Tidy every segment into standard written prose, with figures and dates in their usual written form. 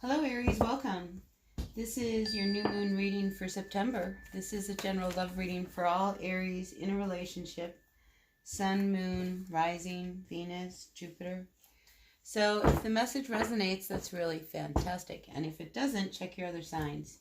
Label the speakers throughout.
Speaker 1: Hello Aries, welcome. This is your new moon reading for September. This is a general love reading for all Aries in a relationship. Sun, moon, rising, Venus, Jupiter. So if the message resonates, that's really fantastic. And if it doesn't, check your other signs.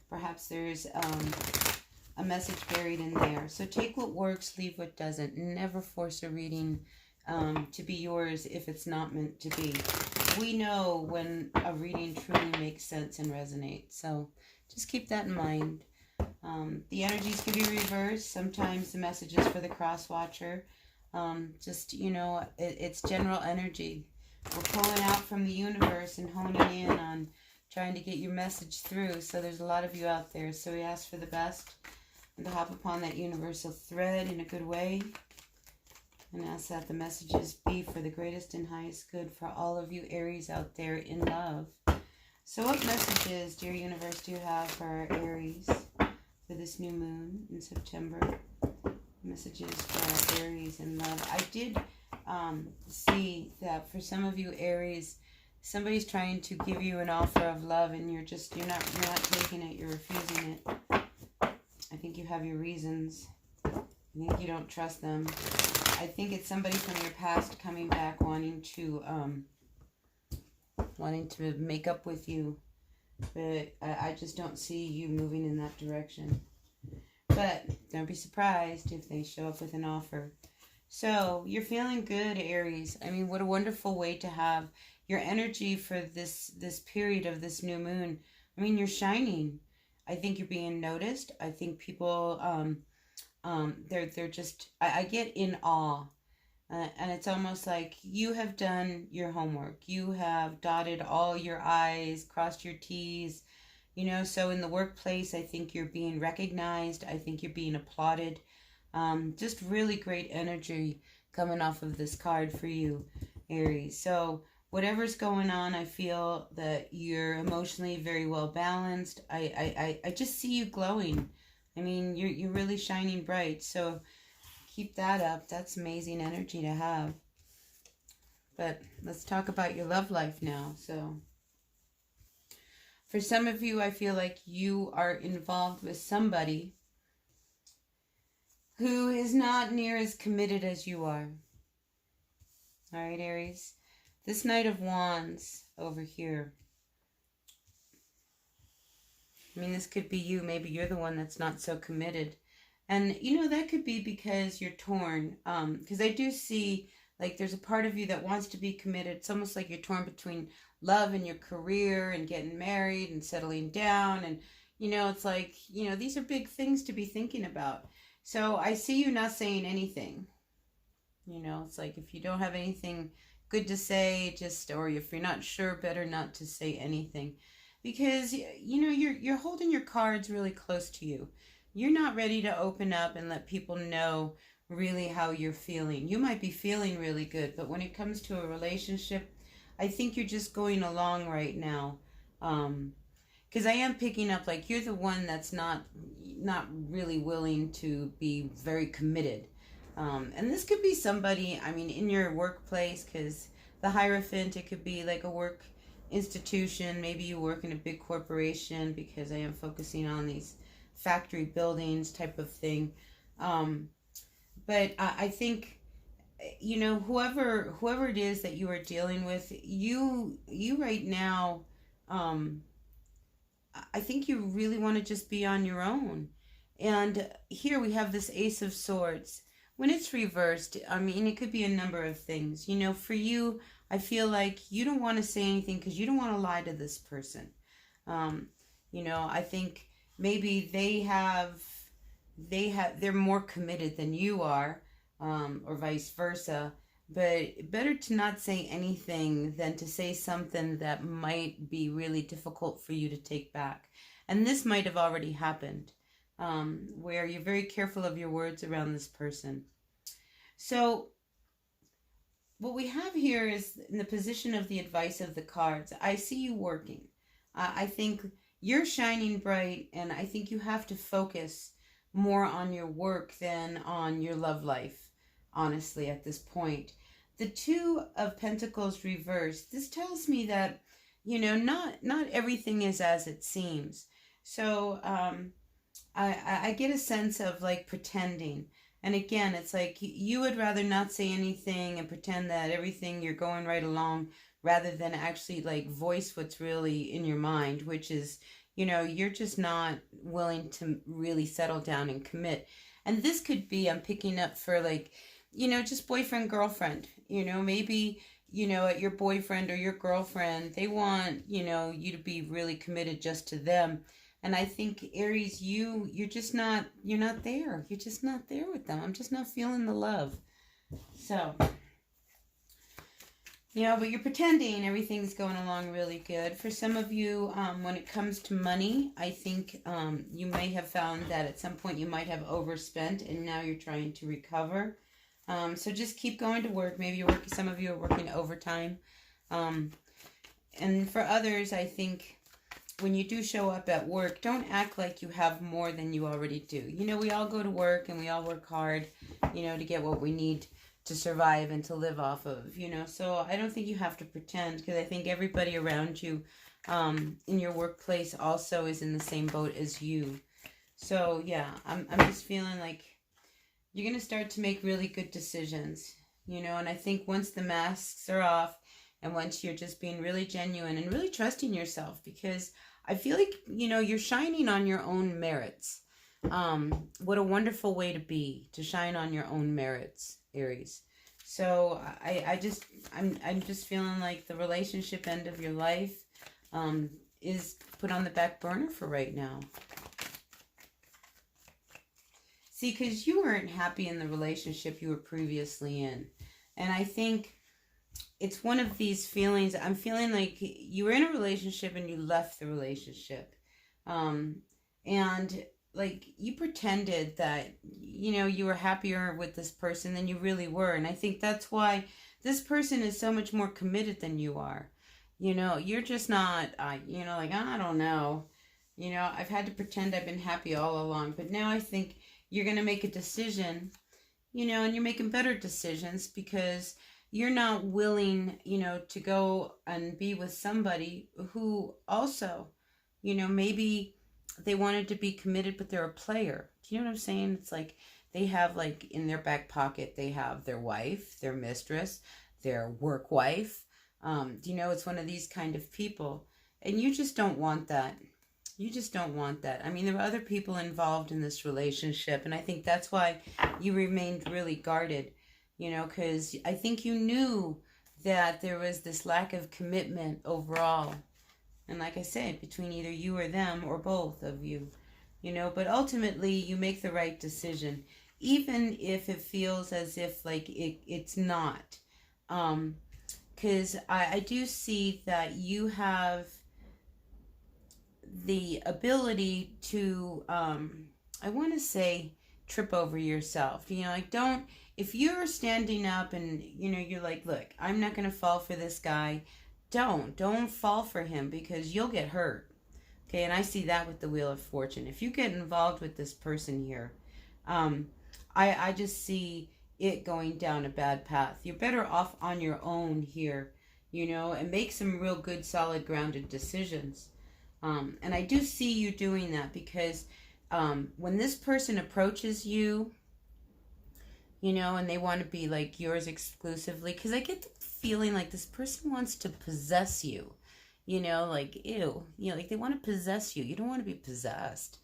Speaker 1: Perhaps there's a message buried in there. So take what works, leave what doesn't. Never force a reading to be yours if it's not meant to be. We know when a reading truly makes sense and resonates. So just keep that in mind. The energies can be reversed. Sometimes the message is for the cross watcher. It's general energy. We're pulling out from the universe and honing in on trying to get your message through. So there's a lot of you out there. So we ask for the best and to hop upon that universal thread in a good way. And ask that the messages be for the greatest and highest good for all of you Aries out there in love. So what messages, dear universe, do you have for our Aries for this new moon in September? Messages for our Aries in love. I did see that for some of you Aries, somebody's trying to give you an offer of love and you're not taking it, you're refusing it. I think you have your reasons. I think you don't trust them. I think it's somebody from your past coming back wanting to make up with you, but I just don't see you moving in that direction. But don't be surprised if they show up with an offer. So you're feeling good, Aries. I mean, what a wonderful way to have your energy for this period of this new moon. I mean, you're shining. I think you're being noticed. I think people they're just, I get in awe. And it's almost like you have done your homework. You have dotted all your I's, crossed your T's, so in the workplace, I think you're being recognized. I think you're being applauded. Just really great energy coming off of this card for you, Aries. So whatever's going on, I feel that you're emotionally very well balanced. I just see you glowing. I mean, you're really shining bright, so keep that up. That's amazing energy to have. But let's talk about your love life now. So for some of you, I feel like you are involved with somebody who is not near as committed as you are. All right, Aries. This Knight of Wands over here. I mean, this could be you. Maybe you're the one that's not so committed. And, that could be because you're torn. Because I do see, like, there's a part of you that wants to be committed. It's almost like you're torn between love and your career and getting married and settling down. And, it's like, these are big things to be thinking about. So I see you not saying anything. It's like if you don't have anything good to say, or if you're not sure, better not to say anything. Because, you're holding your cards really close to you. You're not ready to open up and let people know really how you're feeling. You might be feeling really good, but when it comes to a relationship, I think you're just going along right now. Because I am picking up, like, you're the one that's not really willing to be very committed. And this could be somebody, I mean, in your workplace, because the Hierophant, it could be like a work institution. Maybe you work in a big corporation, because I am focusing on these factory buildings type of thing. But I think, whoever it is that you are dealing with, you right now, I think you really want to just be on your own. And here we have this Ace of Swords. When it's reversed, I mean, it could be a number of things. For you, I feel like you don't want to say anything because you don't want to lie to this person. I think maybe they're more committed than you are, or vice versa. But better to not say anything than to say something that might be really difficult for you to take back. And this might have already happened, where you're very careful of your words around this person. So what we have here is in the position of the advice of the cards. I see you working. I think you're shining bright, and I think you have to focus more on your work than on your love life, honestly, at this point. The Two of Pentacles reversed. This tells me that not everything is as it seems. So I get a sense of like pretending. And again, it's like you would rather not say anything and pretend that everything you're going right along rather than actually like voice what's really in your mind, which is, you're just not willing to really settle down and commit. And this could be, I'm picking up for like, just boyfriend, girlfriend, maybe, your boyfriend or your girlfriend, they want, you to be really committed just to them. And I think Aries, you're just not, you're not there. You're just not there with them. I'm just not feeling the love. So, but you're pretending everything's going along really good. For some of you, when it comes to money, I think you may have found that at some point you might have overspent and now you're trying to recover. So just keep going to work. Maybe you're working, some of you are working overtime. And for others, I think when you do show up at work, don't act like you have more than you already do. We all go to work and we all work hard, to get what we need to survive and to live off of, So I don't think you have to pretend, because I think everybody around you in your workplace also is in the same boat as you. So yeah, I'm just feeling like you're going to start to make really good decisions, and I think once the masks are off and once you're just being really genuine and really trusting yourself, because I feel like, you're shining on your own merits. What a wonderful way to be, to shine on your own merits, Aries. So I'm just feeling like the relationship end of your life is put on the back burner for right now. See, because you weren't happy in the relationship you were previously in. And I think it's one of these feelings. I'm feeling like you were in a relationship and you left the relationship. And like you pretended that, you were happier with this person than you really were. And I think that's why this person is so much more committed than you are. You're just not, like, I don't know. I've had to pretend I've been happy all along. But now I think you're going to make a decision, and you're making better decisions because you're not willing, to go and be with somebody who also, maybe they wanted to be committed, but they're a player. Do you know what I'm saying? It's like they have like in their back pocket, they have their wife, their mistress, their work wife. It's one of these kind of people. And you just don't want that. You just don't want that. I mean, there were other people involved in this relationship. And I think that's why you remained really guarded, because I think you knew that there was this lack of commitment overall. And like I said, between either you or them or both of you, but ultimately you make the right decision, even if it feels as if like it's not. Because I do see that you have the ability to, I want to say, trip over yourself. If you're standing up and, you're like, look, I'm not going to fall for this guy. Don't fall for him because you'll get hurt. Okay, and I see that with the Wheel of Fortune. If you get involved with this person here, I just see it going down a bad path. You're better off on your own here, and make some real good, solid, grounded decisions. And I do see you doing that because when this person approaches you, and they want to be like yours exclusively, because I get the feeling like this person wants to possess you, like, ew, like they want to possess you. You don't want to be possessed,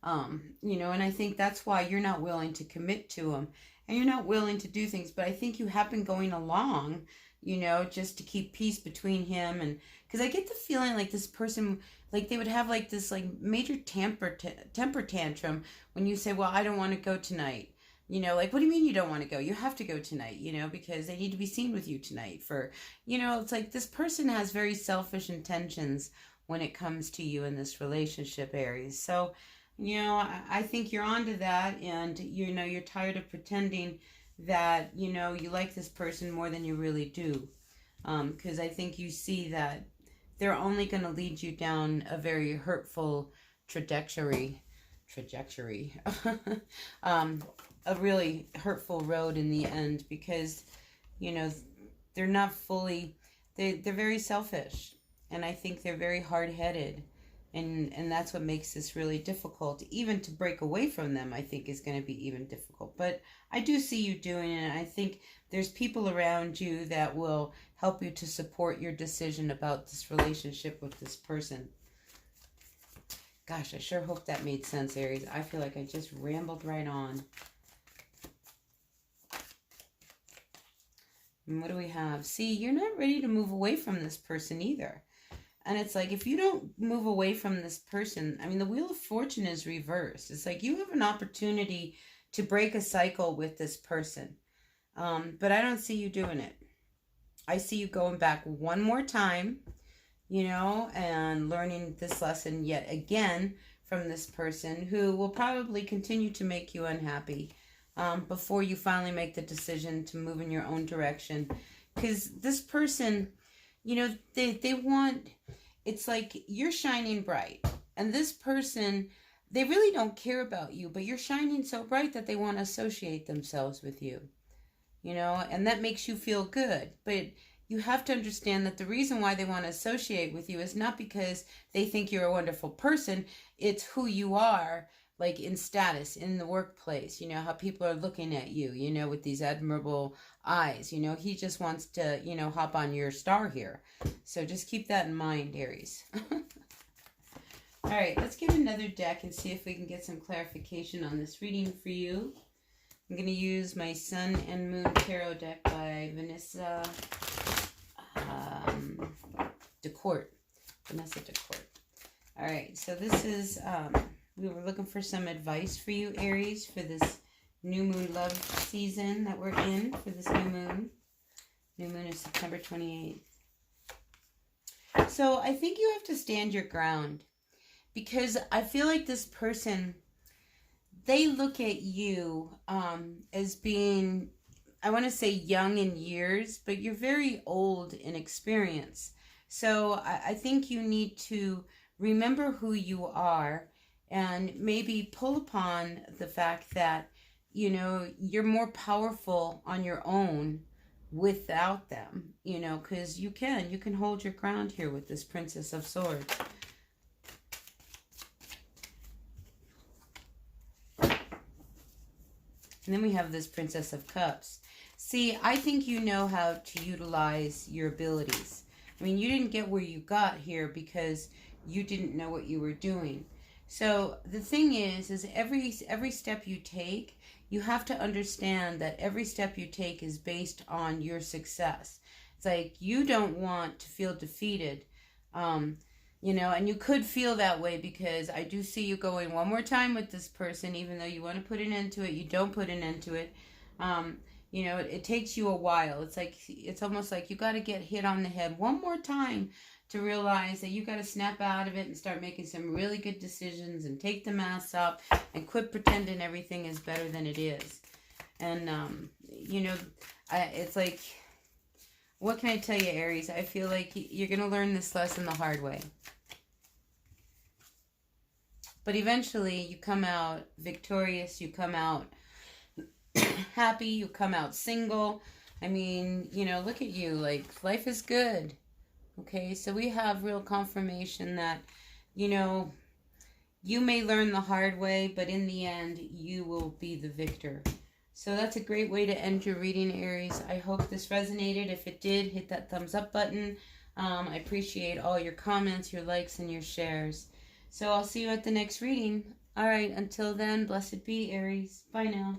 Speaker 1: and I think that's why you're not willing to commit to them and you're not willing to do things. But I think you have been going along, just to keep peace between him. And because I get the feeling like this person, like they would have like this like major temper tantrum when you say, well, I don't want to go tonight. Like, what do you mean you don't want to go? You have to go tonight, because they need to be seen with you tonight for, it's like this person has very selfish intentions when it comes to you in this relationship, Aries. So, I think you're onto that, and, you're tired of pretending that, you like this person more than you really do. Because I think you see that they're only going to lead you down a very hurtful trajectory. A really hurtful road in the end, because they're not fully, they're very selfish, And I think they're very hard-headed. And that's what makes this really difficult. Even to break away from them, I think, is going to be even difficult. But I do see you doing it. And I think there's people around you that will help you to support your decision about this relationship with this person. Gosh, I sure hope that made sense, Aries. I feel like I just rambled right on. And what do we have? See, you're not ready to move away from this person either. And it's like, if you don't move away from this person, I mean, the Wheel of Fortune is reversed. It's like you have an opportunity to break a cycle with this person. But I don't see you doing it. I see you going back one more time, you know, and learning this lesson yet again from this person who will probably continue to make you unhappy before you finally make the decision to move in your own direction. Because this person, you know, they want, it's like you're shining bright. And this person, they really don't care about you, but you're shining so bright that they want to associate themselves with you. You know, and that makes you feel good. But you have to understand that the reason why they want to associate with you is not because they think you're a wonderful person. It's who you are, like in status, in the workplace. You know, how people are looking at you, you know, with these admirable eyes. You know, he just wants to, you know, hop on your star here. So just keep that in mind, Aries. All right, let's get another deck and see if we can get some clarification on this reading for you. I'm going to use my Sun and Moon Tarot deck by Vanessa DeCourt. Vanessa DeCourt. All right, so this is, we were looking for some advice for you, Aries, for this new moon love season that we're in for this new moon. New moon is September 28th. So I think you have to stand your ground because I feel like this person, they look at you as being, I want to say young in years, but you're very old in experience. So I think you need to remember who you are and maybe pull upon the fact that, you know, you're more powerful on your own without them, you know, because you can hold your ground here with this Princess of Swords. And then we have this Princess of Cups. See, I think you know how to utilize your abilities. I mean, you didn't get where you got here because you didn't know what you were doing. So the thing is every step you take, you have to understand that every step you take is based on your success. It's like you don't want to feel defeated. You know, and you could feel that way because I do see you going one more time with this person, even though you want to put an end to it, you don't put an end to it. You know, it takes you a while. It's like, it's almost like you got to get hit on the head one more time to realize that you got to snap out of it and start making some really good decisions and take the mask off and quit pretending everything is better than it is. And, you know, it's like, what can I tell you, Aries? I feel like you're going to learn this lesson the hard way. But eventually you come out victorious, you come out happy, you come out single. I mean, you know, look at you, like life is good. Okay, so we have real confirmation that, you know, you may learn the hard way, but in the end, you will be the victor. So that's a great way to end your reading, Aries. I hope this resonated. If it did, hit that thumbs up button. I appreciate all your comments, your likes, and your shares. So I'll see you at the next reading. All right, until then, blessed be, Aries. Bye now.